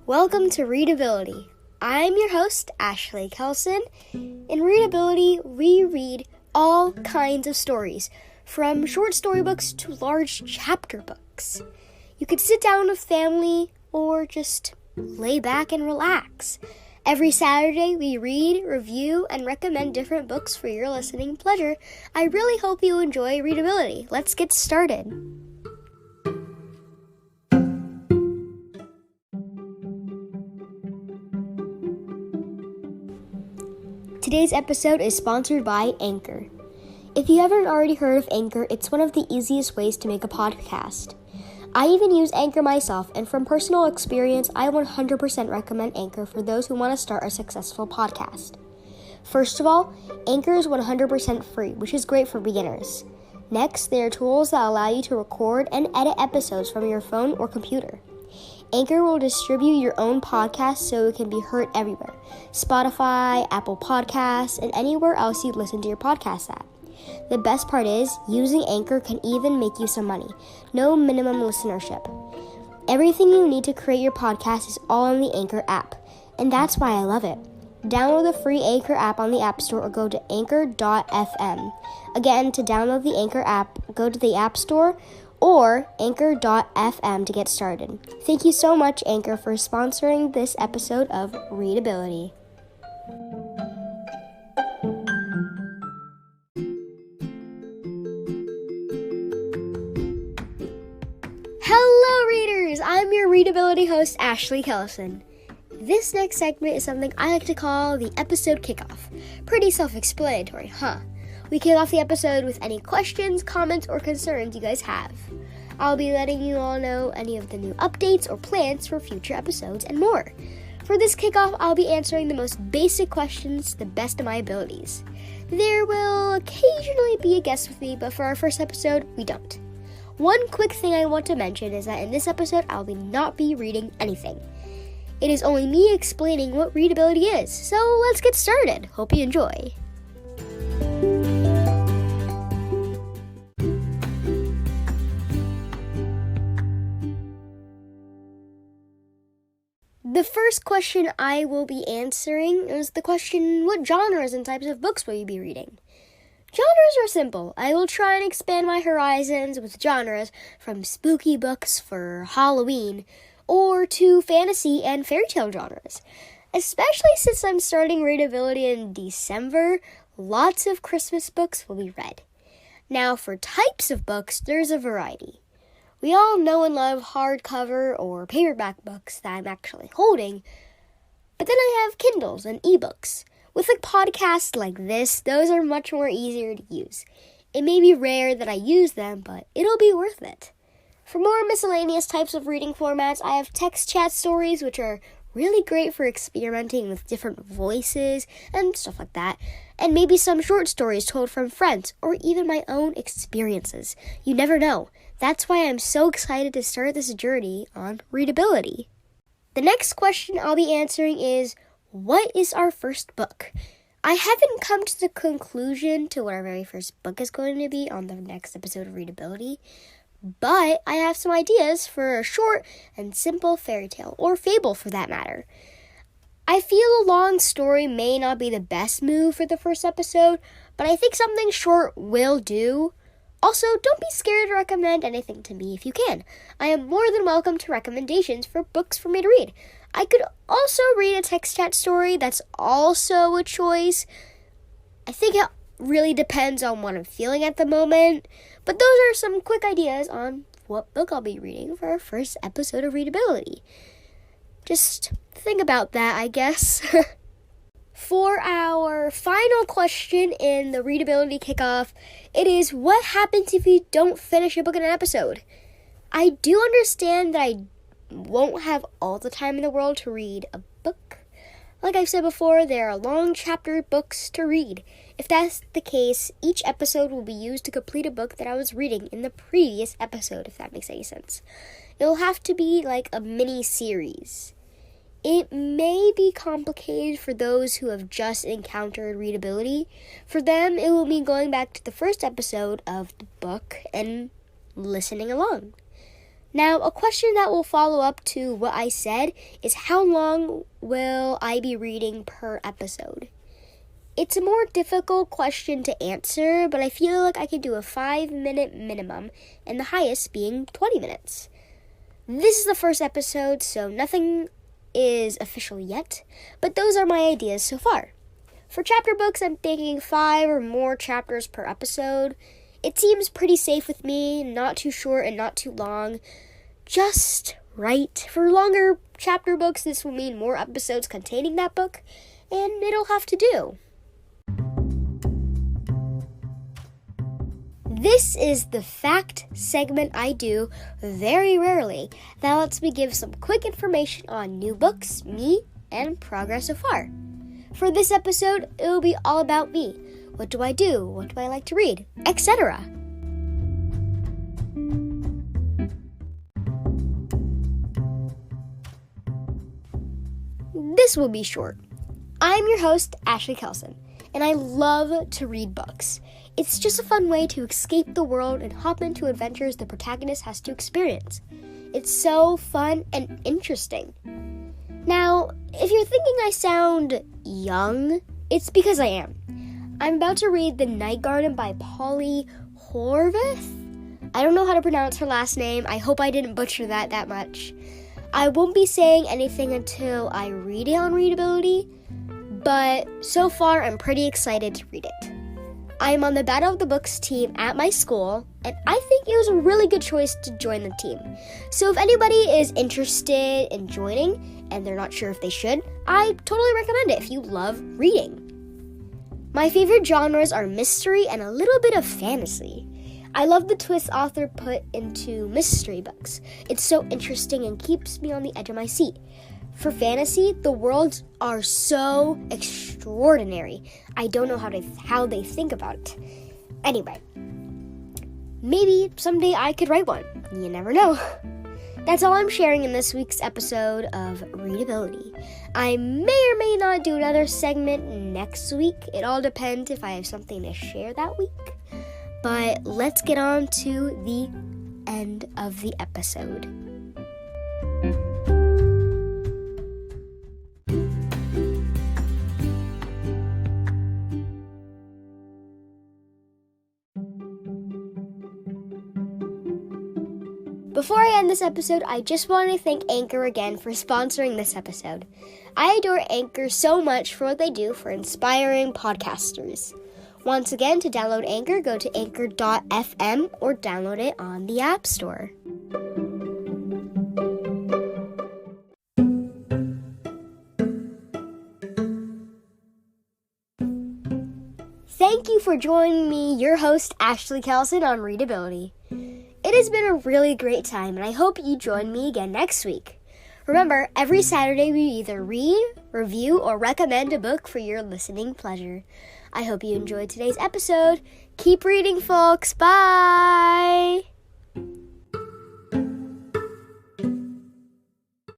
Welcome to Readability. I'm your host, Ashlee Kelsen. In Readability, we read all kinds of stories, from short storybooks to large chapter books. You could sit down with family or just lay back and relax. Every Saturday, we read, review, and recommend different books for your listening pleasure. I really hope you enjoy Readability. Let's get started. Today's episode is sponsored by Anchor. If you haven't already heard of Anchor, it's one of the easiest ways to make a podcast. I even use Anchor myself, and from personal experience, I 100% recommend Anchor for those who want to start a successful podcast. First of all, Anchor is 100% free, which is great for beginners. Next, there are tools that allow you to record and edit episodes from your phone or computer. Anchor will distribute your own podcast so it can be heard everywhere: Spotify, Apple Podcasts, and anywhere else you listen to your podcast at. The best part is, using Anchor can even make you some money. No minimum listenership. Everything you need to create your podcast is all in the Anchor app, and that's why I love it. Download the free Anchor app on the App Store or go to anchor.fm. Again, to download the Anchor app, go to the App Store or anchor.fm to get started. Thank you so much, Anchor, for sponsoring this episode of Readability. Hello, readers! I'm your Readability host, Ashlee Kelsen. This next segment is something I like to call the episode kickoff. Pretty self-explanatory, huh? We kick off the episode with any questions, comments, or concerns you guys have. I'll be letting you all know any of the new updates or plans for future episodes and more. For this kickoff, I'll be answering the most basic questions to the best of my abilities. There will occasionally be a guest with me, but for our first episode, we don't. One quick thing I want to mention is that in this episode, I'll not be reading anything. It is only me explaining what readability is, so let's get started. Hope you enjoy. The first question I will be answering is the question, what genres and types of books will you be reading? Genres are simple. I will try and expand my horizons with genres from spooky books for Halloween or to fantasy and fairy tale genres. Especially since I'm starting Readability in December, lots of Christmas books will be read. Now for types of books, there's a variety. We all know and love hardcover or paperback books that I'm actually holding, but then I have Kindles and ebooks. With a podcast like this, those are much more easier to use. It may be rare that I use them, but it'll be worth it. For more miscellaneous types of reading formats, I have text chat stories, which are really great for experimenting with different voices and stuff like that, and maybe some short stories told from friends or even my own experiences. You never know. That's why I'm so excited to start this journey on readability. The next question I'll be answering is, what is our first book? I haven't come to the conclusion to what our very first book is going to be on the next episode of Readability, but I have some ideas for a short and simple fairy tale, or fable for that matter. I feel a long story may not be the best move for the first episode, but I think something short will do. Also, don't be scared to recommend anything to me if you can. I am more than welcome to recommendations for books for me to read. I could also read a text chat story that's also a choice. I think it really depends on what I'm feeling at the moment, but those are some quick ideas on what book I'll be reading for our first episode of Readability. Just think about that, I guess. For our final question in the Readability Kickoff, it is, what happens if you don't finish a book in an episode? I do understand that I won't have all the time in the world to read a book. Like I've said before, there are long chapter books to read. If that's the case, each episode will be used to complete a book that I was reading in the previous episode, if that makes any sense. It'll have to be like a mini-series. It may be complicated for those who have just encountered readability. For them, it will mean going back to the first episode of the book and listening along. Now, a question that will follow up to what I said is how long will I be reading per episode? It's a more difficult question to answer, but I feel like I could do a 5-minute minimum, and the highest being 20 minutes. This is the first episode, so nothing is official yet, but those are my ideas so far. For chapter books, I'm thinking 5 or more chapters per episode. It seems pretty safe with me, not too short and not too long, just right. For longer chapter books, this will mean more episodes containing that book, and it'll have to do. This is the fact segment I do very rarely that lets me give some quick information on new books, me, and progress so far. For this episode, it will be all about me. What do I do? What do I like to read? Etc. This will be short. I'm your host, Ashlee Kelsen, and I love to read books. It's just a fun way to escape the world and hop into adventures the protagonist has to experience. It's so fun and interesting. Now, if you're thinking I sound young, it's because I am. I'm about to read The Night Garden by Polly Horvath. I don't know how to pronounce her last name. I hope I didn't butcher that much. I won't be saying anything until I read it on Readability, but so far I'm pretty excited to read it. I am on the Battle of the Books team at my school, and I think it was a really good choice to join the team. So if anybody is interested in joining, and they're not sure if they should, I totally recommend it if you love reading. My favorite genres are mystery and a little bit of fantasy. I love the twist author put into mystery books. It's so interesting and keeps me on the edge of my seat. For fantasy, the worlds are so extraordinary. I don't know how they think about it. Anyway, maybe someday I could write one. You never know. That's all I'm sharing in this week's episode of Readability. I may or may not do another segment next week. It all depends if I have something to share that week. But let's get on to the end of the episode. Before I end this episode, I just want to thank Anchor again for sponsoring this episode. I adore Anchor so much for what they do for inspiring podcasters. Once again, to download Anchor, go to anchor.fm or download it on the App Store. Thank you for joining me, your host, Ashlee Kelsen, on Readability. It has been a really great time, and I hope you join me again next week. Remember, every Saturday we either read, review, or recommend a book for your listening pleasure. I hope you enjoyed today's episode. Keep reading, folks. Bye!